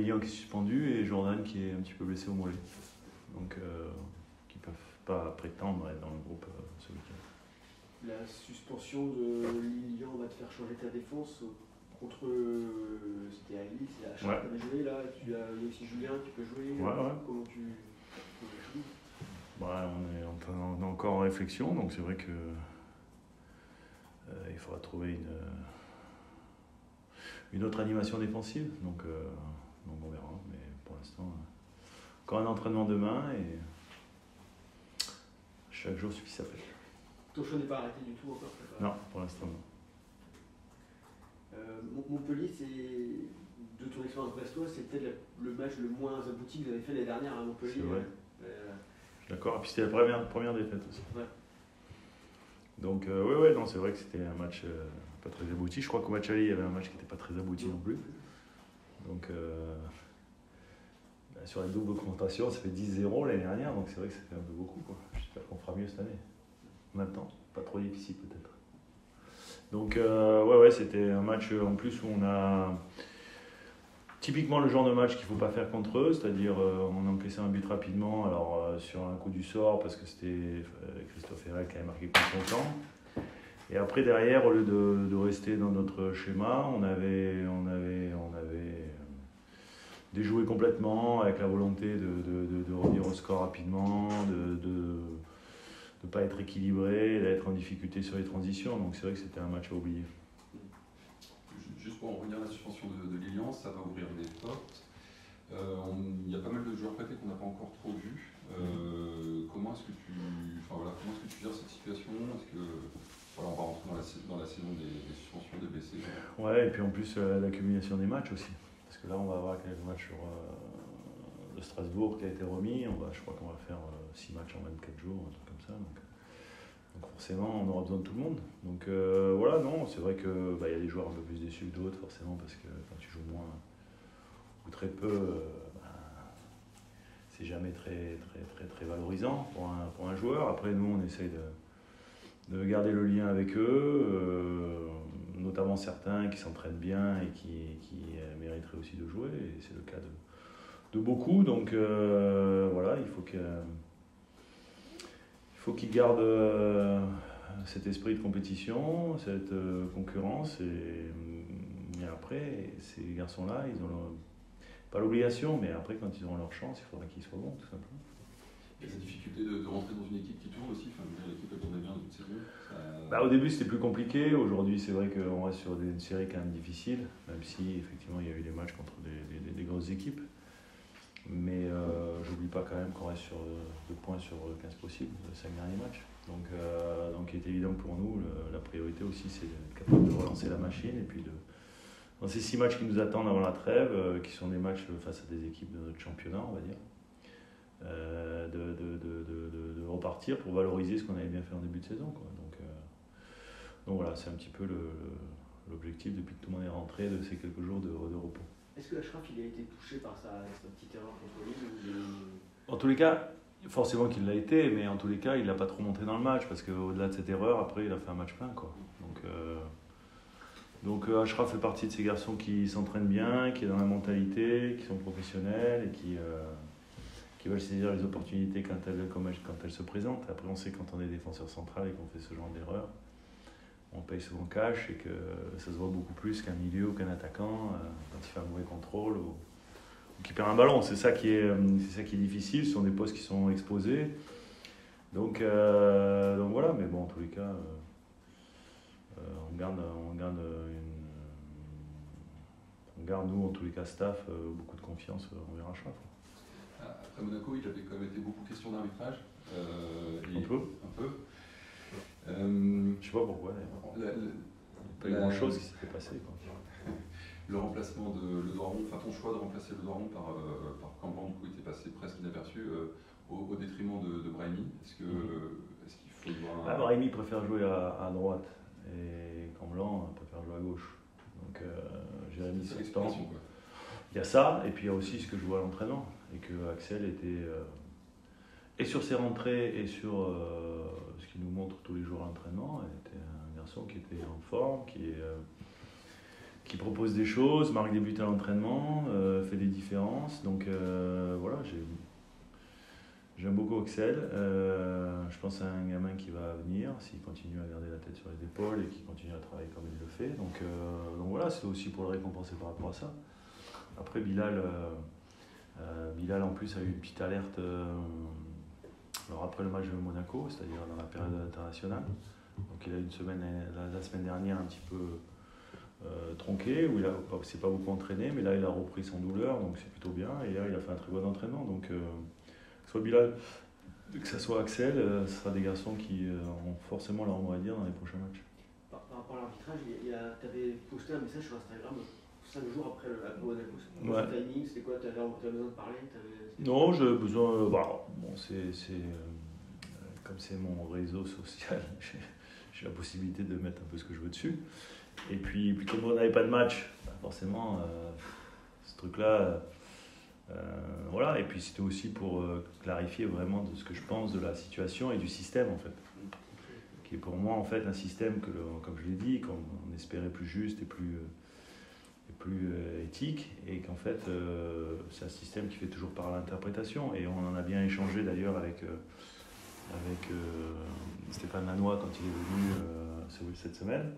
Lilian qui est suspendu et Jordan qui est un petit peu blessé au mollet. Donc, qui ne peuvent pas prétendre être dans le groupe ce week-end. La suspension de Lilian va te faire changer ta défense contre. C'était à Lille, c'est à Charles qui avait joué là. Il y a aussi Julien qui peut jouer. Ouais. Comment tu joues? On est encore en réflexion, donc c'est vrai que il faudra trouver une autre animation défensive. Donc on verra. Mais pour l'instant, encore un entraînement demain et chaque jour suffit sa peine. Ton choix n'est pas arrêté du tout encore? Non, pour l'instant non. Montpellier, c'est de ton expérience brestoise, c'est peut-être le match le moins abouti que vous avez fait l'année dernière à Montpellier. C'est vrai. Je suis d'accord. Et puis c'était la première défaite aussi. Ouais. Donc non, c'est vrai que c'était un match pas très abouti. Je crois qu'au match aller, il y avait un match qui n'était pas très abouti non plus. Donc sur la double confrontation, ça fait 10-0 l'année dernière, donc c'est vrai que ça fait un peu beaucoup, quoi. J'espère qu'on fera mieux cette année. Maintenant, pas trop difficile peut-être. Donc c'était un match en plus où on a typiquement le genre de match qu'il ne faut pas faire contre eux, c'est-à-dire on encaissait un but rapidement, alors sur un coup du sort parce que c'était Christophe Herrel qui avait marqué contre son camp. Et après derrière, au lieu de rester dans notre schéma, on avait déjoué complètement avec la volonté de revenir au score rapidement, de ne pas être équilibré, d'être en difficulté sur les transitions. Donc c'est vrai que c'était un match à oublier. Juste pour en revenir à la suspension de Lilian, ça va ouvrir des portes. Il y a pas mal de joueurs prêtés qu'on n'a pas encore trop vus. Comment est-ce que tu gères cette situation? Est-ce que on va rentrer dans la saison des suspensions, des blessés? Ouais, et puis en plus l'accumulation des matchs aussi. Parce que là on va avoir quelques matchs sur de Strasbourg qui a été remis. Je crois qu'on va faire 6 matchs en 24 jours, un truc comme ça. Donc forcément, on aura besoin de tout le monde. Donc non, c'est vrai que y a des joueurs un peu plus déçus que d'autres, forcément, parce que quand tu joues moins ou très peu, c'est jamais très, très, très, très valorisant pour un joueur. Après, nous, on essaye de garder le lien avec eux, notamment certains qui s'entraînent bien et qui mériteraient aussi de jouer. Et c'est le cas de beaucoup. Donc il faut qu'ils gardent cet esprit de compétition, cette concurrence. Et après, ces garçons-là, ils ont pas l'obligation, mais après, quand ils auront leur chance, il faudra qu'ils soient bons, tout simplement. Il y a cette difficulté de rentrer dans une équipe qui tourne aussi. L'équipe, elle tournait bien toute saison. Au début, c'était plus compliqué. Aujourd'hui, c'est vrai qu'on reste sur une série quand même difficile, même si, effectivement, il y a eu des matchs contre des grosses équipes. Mais j'oublie pas quand même qu'on reste sur 2 points sur 15 possibles, les 5 derniers matchs. Donc il est évident que pour nous, la priorité aussi, c'est d'être capable de relancer la machine. Et puis dans ces 6 matchs qui nous attendent avant la trêve, qui sont des matchs face à des équipes de notre championnat, on va dire, de repartir pour valoriser ce qu'on avait bien fait en début de saison, quoi. Donc voilà, c'est un petit peu l'objectif depuis que tout le monde est rentré de ces quelques jours de repos. Est-ce que Achraf il a été touché par sa petite erreur contre Lille? En tous les cas, forcément qu'il l'a été, mais en tous les cas, il l'a pas trop montré dans le match parce qu'au-delà de cette erreur, après, il a fait un match plein, quoi. Donc Achraf fait partie de ces garçons qui s'entraînent bien, qui est dans la mentalité, qui sont professionnels et qui veulent saisir les opportunités quand elles se présentent. Après, on sait quand on est défenseur central et qu'on fait ce genre d'erreur, on paye souvent cash et que ça se voit beaucoup plus qu'un milieu ou qu'un attaquant quand il fait un mauvais contrôle ou qu'il perd un ballon. C'est ça qui est difficile. Ce sont des postes qui sont exposés. Donc voilà, mais bon, en tous les cas, on garde nous, en tous les cas, staff, beaucoup de confiance envers Achraf. Après Monaco, il avait quand même été beaucoup question d'arbitrage. Un peu. Je sais pas pourquoi. Il n'y a pas eu grand-chose qui s'était passé, quoi. Le remplacement de Le Doiron, ton choix de remplacer Le Doiron par Cambron, du coup, était passé presque inaperçu au détriment de Brahimi. Est-ce qu'il faut voir Brahimi préfère jouer à droite et Cambron préfère jouer à gauche. Donc Jérémy, c'est l'expérience. Il y a ça, et puis il y a aussi ce que je vois à l'entraînement, et que Axel était et sur ses rentrées et sur ce qu'il nous montre tous les jours à l'entraînement, était un garçon qui était en forme, qui propose des choses, marque des buts à l'entraînement, fait des différences. Donc voilà, j'aime beaucoup Axel. Je pense à un gamin qui va venir, s'il continue à garder la tête sur les épaules et qui continue à travailler comme il le fait. Donc voilà, c'est aussi pour le récompenser par rapport à ça. Après, Bilal en plus a eu une petite alerte alors après le match de Monaco, c'est-à-dire dans la période internationale. Donc il a une semaine, la semaine dernière, un petit peu tronqué, où il s'est pas beaucoup entraîné, mais là il a repris son douleur, donc c'est plutôt bien. Et là il a fait un très bon entraînement. Donc que ce soit Bilal, que ce soit Axel, ce sera des garçons qui ont forcément leur mot à dire dans les prochains matchs. Par rapport à l'arbitrage, tu avais posté un message sur Instagram 5 jours après Monaco. Ouais. Le timing, c'était quoi? Tu avais besoin de parler? Non, j'ai besoin. Bon, comme c'est mon réseau social, j'ai la possibilité de mettre un peu ce que je veux dessus. Et puis comme on n'avait pas de match, forcément, ce truc-là, voilà. Et puis c'était aussi pour clarifier vraiment de ce que je pense de la situation et du système, en fait. Qui est pour moi, en fait, un système que, comme je l'ai dit, qu'on espérait plus juste et plus éthique, et qu'en fait c'est un système qui fait toujours par l'interprétation, et on en a bien échangé d'ailleurs avec Stéphane Lannoy quand il est venu cette semaine.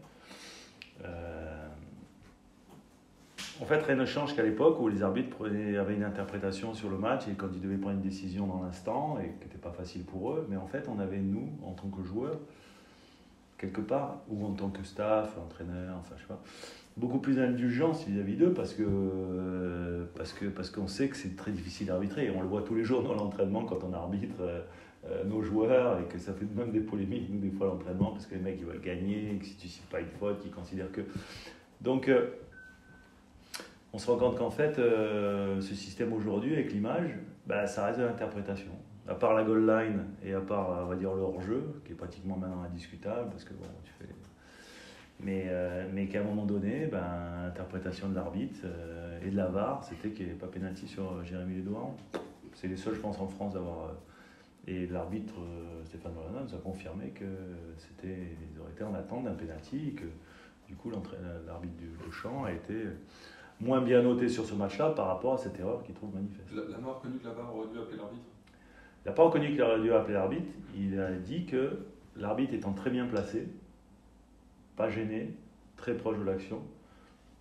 En fait, rien ne change qu'à l'époque où les arbitres avaient une interprétation sur le match, et quand ils devaient prendre une décision dans l'instant, et qui n'était pas facile pour eux, mais en fait on avait, nous, en tant que joueurs, quelque part, ou en tant que staff, entraîneur, enfin je sais pas, beaucoup plus d'indulgence vis-à-vis d'eux, parce qu'on sait que c'est très difficile d'arbitrer, et on le voit tous les jours dans l'entraînement quand on arbitre nos joueurs, et que ça fait même des polémiques, nous, des fois, à l'entraînement, parce que les mecs ils veulent gagner, et que si tu ne cites pas une faute, ils considèrent que... Donc on se rend compte qu'en fait ce système aujourd'hui avec l'image, ça reste de l'interprétation. À part la goal line et à part, on va dire, le hors-jeu, qui est pratiquement maintenant indiscutable, parce que bon, tu fais... Mais qu'à un moment donné, l'interprétation de l'arbitre et de la VAR, c'était qu'il n'y avait pas pénalty sur Jérémy Ledouan. C'est les seuls, je pense, en France d'avoir... Et l'arbitre, Stéphane Molana, nous a confirmé qu'ils auraient été en attente d'un pénalty, et que du coup, l'arbitre du Champ a été moins bien noté sur ce match-là par rapport à cette erreur qu'il trouve manifeste. La mort reconnu que la VAR aurait dû appeler l'arbitre? Il n'a pas reconnu qu'il aurait dû appeler l'arbitre. Il a dit que l'arbitre étant très bien placé, pas gêné, très proche de l'action,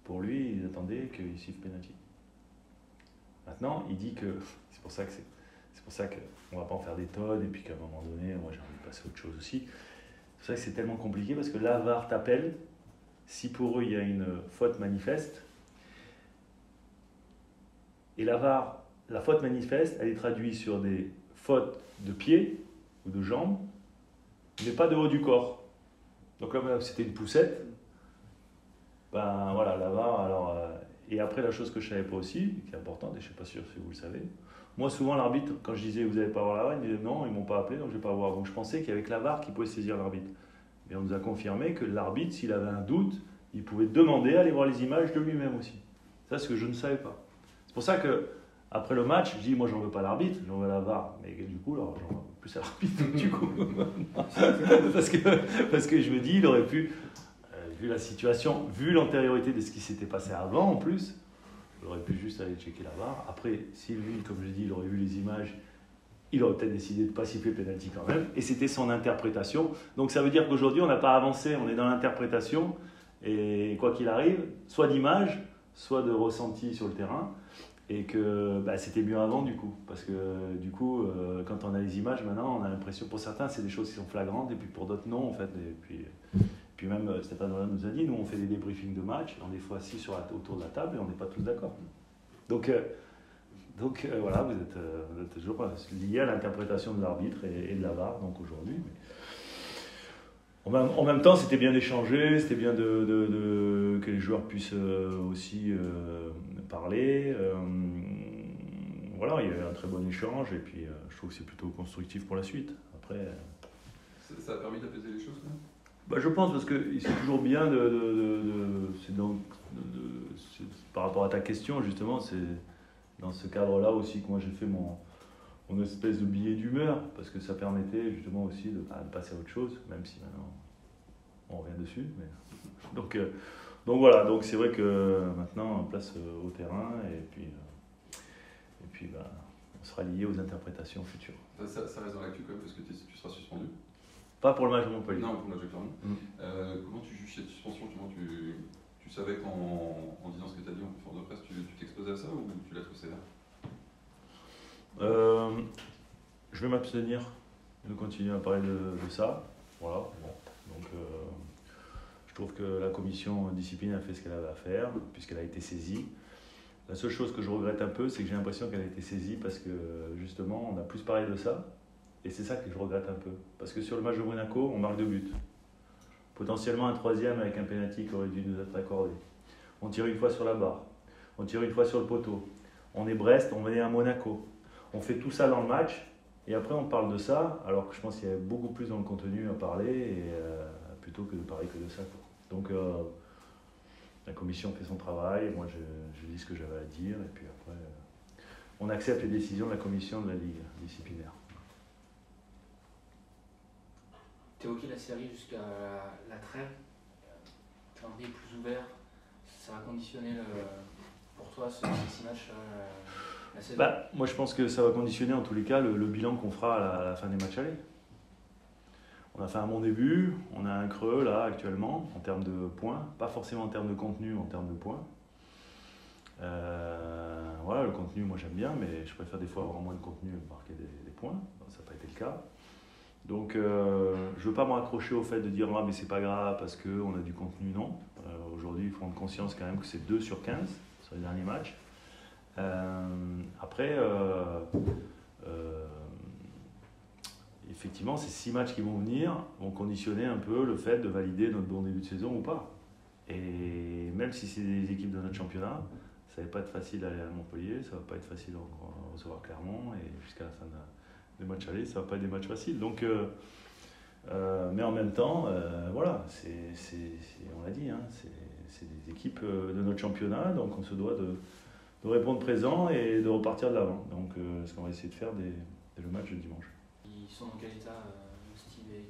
pour lui, il attendait qu'il siffle pénalty. Maintenant, il dit que c'est pour ça qu'on ne va pas en faire des tonnes, et puis qu'à un moment donné, moi j'ai envie de passer à autre chose aussi. C'est pour ça que c'est tellement compliqué, parce que la VAR t'appelle si pour eux il y a une faute manifeste, et la VAR, la faute manifeste, elle est traduite sur des fautes de pied ou de jambes, mais pas de haut du corps. Donc là, c'était une poussette. Voilà, la VAR, alors... et après, la chose que je ne savais pas aussi, qui est importante, et je ne suis pas sûr si vous le savez, moi, souvent, l'arbitre, quand je disais « vous n'allez pas voir la VAR », il me disait « non, ils ne m'ont pas appelé, donc je ne vais pas voir ». Donc je pensais qu'avec la VAR, qu'il pouvait saisir l'arbitre. Mais on nous a confirmé que l'arbitre, s'il avait un doute, il pouvait demander à aller voir les images de lui-même aussi. Ça, c'est ce que je ne savais pas. C'est pour ça que après le match, je dis, moi, j'en veux pas l'arbitre, j'en veux la VAR. Mais du coup, alors, j'en veux plus à l'arbitre, du coup. parce que je me dis, il aurait pu, vu la situation, vu l'antériorité de ce qui s'était passé avant, en plus, il aurait pu juste aller checker la VAR. Après, si lui, comme je dis, il aurait vu les images, il aurait peut-être décidé de ne pas siffler pénalty quand même. Et c'était son interprétation. Donc ça veut dire qu'aujourd'hui, on n'a pas avancé, on est dans l'interprétation. Et quoi qu'il arrive, soit d'image, soit de ressenti sur le terrain. Et que c'était mieux avant, du coup. Parce que du coup, quand on a les images, maintenant, on a l'impression, pour certains, c'est des choses qui sont flagrantes, et puis pour d'autres, non, en fait. Et puis même, Stéphane Molana nous a dit, nous, on fait des débriefings de match, on est des fois assis autour de la table, et on n'est pas tous d'accord. Donc voilà, vous êtes toujours lié à l'interprétation de l'arbitre et de la VAR, donc aujourd'hui. En même temps, c'était bien d'échanger, c'était bien que les joueurs puissent aussi parler. Voilà, il y a eu un très bon échange, et puis je trouve que c'est plutôt constructif pour la suite. Après, ça a permis d'apaiser les choses, non? Je pense, parce que c'est toujours bien par rapport à ta question, justement, c'est dans ce cadre-là aussi que moi j'ai fait mon espèce de billet d'humeur, parce que ça permettait justement aussi de passer à autre chose, même si maintenant on revient dessus. Donc Donc voilà, donc c'est vrai que maintenant on place au terrain et puis on sera lié aux interprétations futures. Ça reste dans l'actu quand même parce que tu seras suspendu. Pas pour le match de Montpellier. Non, pour le match de Clermont. Comment tu juges cette suspension? Tu savais qu'en disant ce que tu as dit en conférence de presse, tu t'exposais à ça ou tu l'as trouvé sévère? Je vais m'abstenir de continuer à parler de ça. Voilà. Bon. Donc je trouve que la commission discipline a fait ce qu'elle avait à faire puisqu'elle a été saisie. La seule chose que je regrette un peu, c'est que j'ai l'impression qu'elle a été saisie parce que justement on a plus parlé de ça. Et c'est ça que je regrette un peu. Parce que sur le match de Monaco, on marque 2 buts. Potentiellement un 3e avec un pénalty qui aurait dû nous être accordé. On tire une fois sur la barre. On tire une fois sur le poteau. On est Brest, on est à Monaco. On fait tout ça dans le match. Et après on parle de ça, alors que je pense qu'il y a beaucoup plus dans le contenu à parler, plutôt que de parler que de ça. Donc la commission fait son travail, moi je dis ce que j'avais à dire, et puis après on accepte les décisions de la commission de la Ligue disciplinaire. Tu évoqué la série jusqu'à la trêve, calendrier plus ouvert, ça va conditionner pour toi ces 6 matchs la saison? Moi je pense que ça va conditionner en tous les cas le bilan qu'on fera à la fin des matchs allés. On a fait un bon début, on a un creux là actuellement en termes de points, pas forcément en termes de contenu, en termes de points. Voilà, le contenu moi j'aime bien, mais je préfère des fois avoir moins de contenu et marquer des points, ça n'a pas été le cas. Donc je ne veux pas me raccrocher au fait de dire mais c'est pas grave parce qu'on a du contenu, non. Aujourd'hui il faut prendre conscience quand même que c'est 2 sur 15 sur les derniers matchs. Après, effectivement, ces 6 matchs qui vont venir vont conditionner un peu le fait de valider notre bon début de saison ou pas. Et même si c'est des équipes de notre championnat, ça ne va pas être facile d'aller à Montpellier, ça ne va pas être facile de recevoir Clermont, et jusqu'à la fin des matchs allés, ça ne va pas être des matchs faciles. Donc, mais en même temps, voilà, on l'a dit, hein, c'est des équipes de notre championnat, donc on se doit de répondre présent et de repartir de l'avant. Donc ce qu'on va essayer de faire dès le match de dimanche. Ils sont dans quel état, Steve et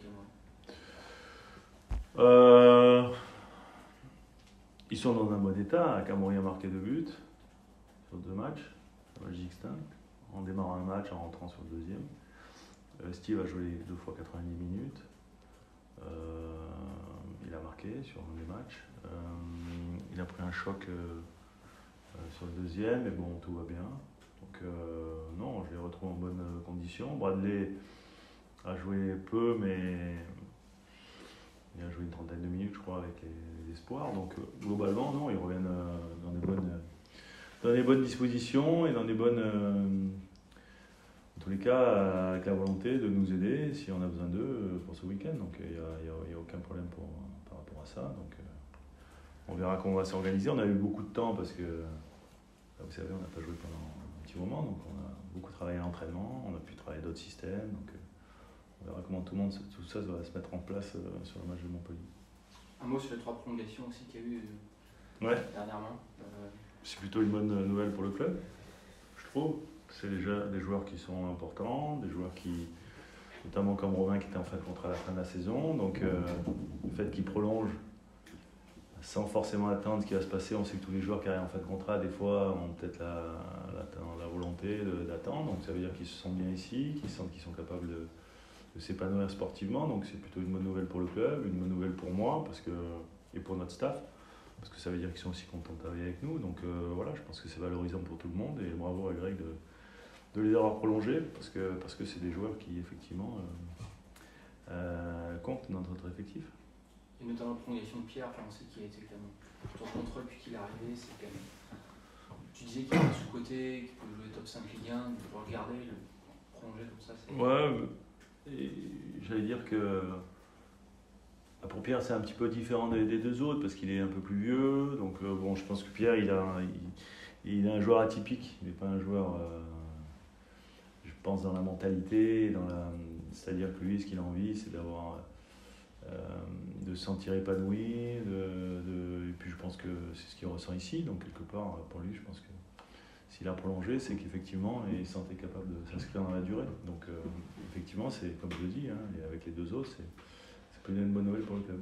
Cameron? Ils sont dans un bon état. Cameron a marqué 2 buts sur 2 matchs, un match distinct, en démarrant un match, en rentrant sur le deuxième. Steve a joué 2 fois 90 minutes. Il a marqué sur un des matchs. Il a pris un choc sur le deuxième, mais bon, tout va bien. Donc non, je les retrouve en bonne condition. Bradley a joué peu, mais il a joué une trentaine de minutes, je crois, avec les espoirs. Donc globalement, non, ils reviennent dans des bonnes dispositions et dans des bonnes... en tous les cas, avec la volonté de nous aider si on a besoin d'eux pour ce week-end. Donc il n'y a aucun problème par rapport à ça. Donc on verra comment on va s'organiser. On a eu beaucoup de temps parce que, vous savez, on n'a pas joué pendant un petit moment. Donc on a beaucoup travaillé à l'entraînement, on a pu travailler d'autres systèmes. Donc on verra comment tout ça va se mettre en place sur le match de Montpellier. Un mot sur les 3 prolongations aussi qu'il y a eu dernièrement. C'est plutôt une bonne nouvelle pour le club, je trouve. C'est déjà des joueurs qui sont importants, des joueurs qui, notamment comme Robin qui était en fin de contrat à la fin de la saison. Donc le fait qu'ils prolongent sans forcément attendre ce qui va se passer, on sait que tous les joueurs qui arrivent en fin de contrat, des fois, ont peut-être la volonté d'attendre. Donc ça veut dire qu'ils se sentent bien ici, qu'ils sentent qu'ils sont capables de s'épanouir sportivement. Donc c'est plutôt une bonne nouvelle pour le club, une bonne nouvelle pour moi et pour notre staff. Parce que ça veut dire qu'ils sont aussi contents de travailler avec nous. Donc voilà, je pense que c'est valorisant pour tout le monde. Et bravo à Greg de les avoir prolongés, parce que c'est des joueurs qui, effectivement, comptent dans notre effectif. Et notamment la prolongation de Pierre, on sait qu'il a été quand même sur le contrôle depuis qu'il est arrivé. C'est quand même... Tu disais qu'il était sous-côté, qu'il pouvait jouer top 5 Ligue 1, de pouvoir le garder, le prolonger comme ça. Et j'allais dire que pour Pierre, c'est un petit peu différent des 2 autres, parce qu'il est un peu plus vieux. Donc bon, je pense que Pierre, il est un joueur atypique. Il n'est pas un joueur... je pense dans la mentalité, c'est-à-dire que lui, ce qu'il a envie, c'est de se sentir épanoui, et puis je pense que c'est ce qu'il ressent ici, donc quelque part, pour lui, je pense que s'il a prolongé, c'est qu'effectivement, il se sentait capable de s'inscrire dans la durée. Donc effectivement, c'est comme je le dis, hein, et avec les 2 autres, c'est plutôt une bonne nouvelle pour le club.